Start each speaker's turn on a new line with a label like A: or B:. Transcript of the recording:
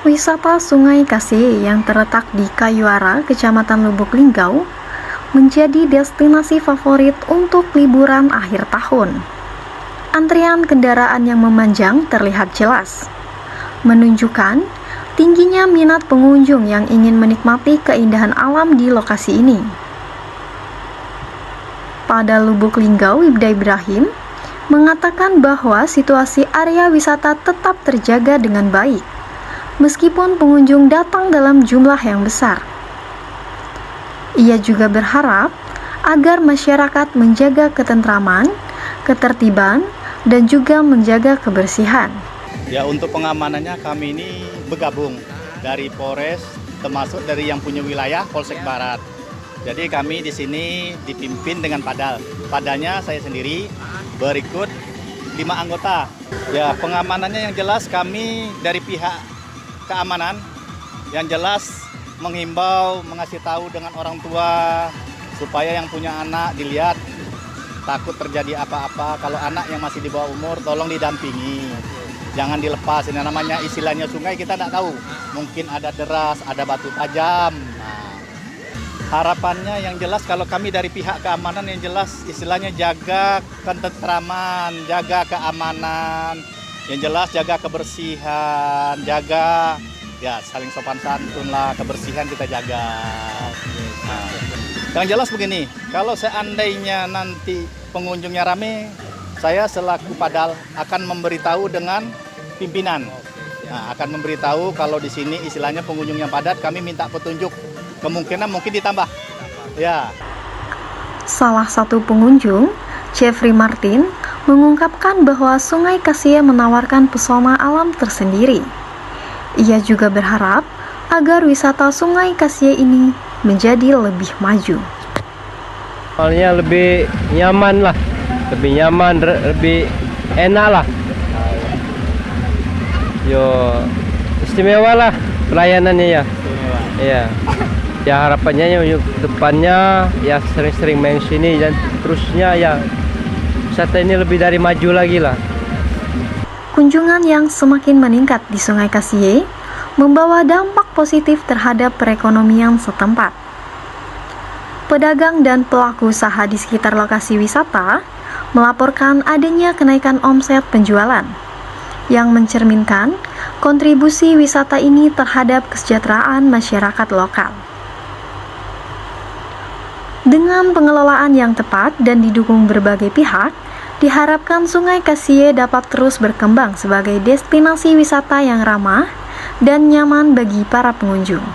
A: Wisata Sungai Kasie yang terletak di Kayuara, Kecamatan Lubuk Linggau, menjadi destinasi favorit untuk liburan akhir tahun. Antrian kendaraan yang memanjang terlihat jelas, menunjukkan tingginya minat pengunjung yang ingin menikmati keindahan alam di lokasi ini. Pada Lubuk Linggau, Ibda Ibrahim mengatakan bahwa situasi area wisata tetap terjaga dengan baik, meskipun pengunjung datang dalam jumlah yang besar. Ia juga berharap agar masyarakat menjaga ketentraman, ketertiban, dan juga menjaga kebersihan.
B: Ya, untuk pengamanannya kami ini bergabung dari Polres, termasuk dari yang punya wilayah Polsek Barat. Jadi kami di sini dipimpin dengan Padal. Padanya saya sendiri berikut 5 anggota. Ya, pengamanannya yang jelas kami dari pihak keamanan yang jelas menghimbau, mengasih tahu dengan orang tua supaya yang punya anak dilihat, takut terjadi apa-apa. Kalau anak yang masih di bawah umur tolong didampingi, jangan dilepas. Ini namanya istilahnya sungai, kita tidak tahu, mungkin ada deras, ada batu tajam. Nah, harapannya yang jelas kalau kami dari pihak keamanan yang jelas istilahnya jaga ketentraman, jaga keamanan, yang jelas jaga kebersihan, jaga ya saling sopan santun lah, kebersihan kita jaga. Nah, yang jelas begini, kalau seandainya nanti pengunjungnya rame, saya selaku Padal akan memberitahu dengan pimpinan. Nah, akan memberitahu kalau di sini istilahnya pengunjungnya padat, kami minta petunjuk, kemungkinan mungkin ditambah. Ya.
A: Salah satu pengunjung, Jeffrey Martin, mengungkapkan bahwa Sungai Kasie menawarkan pesona alam tersendiri. Ia juga berharap agar wisata Sungai Kasie ini menjadi lebih maju.
C: Soalnya lebih nyaman lah, lebih nyaman, lebih enak lah. Yo, istimewa lah pelayanannya ya. Iya. Ya harapannya yuk depannya ya sering-sering main sini dan terusnya ya wisata ini lebih dari maju lagi lah.
A: Kunjungan yang semakin meningkat di Sungai Kasie membawa dampak positif terhadap perekonomian setempat. Pedagang dan pelaku usaha di sekitar lokasi wisata melaporkan adanya kenaikan omset penjualan yang mencerminkan kontribusi wisata ini terhadap kesejahteraan masyarakat lokal. Dengan pengelolaan yang tepat dan didukung berbagai pihak, diharapkan Sungai Kasie dapat terus berkembang sebagai destinasi wisata yang ramah dan nyaman bagi para pengunjung.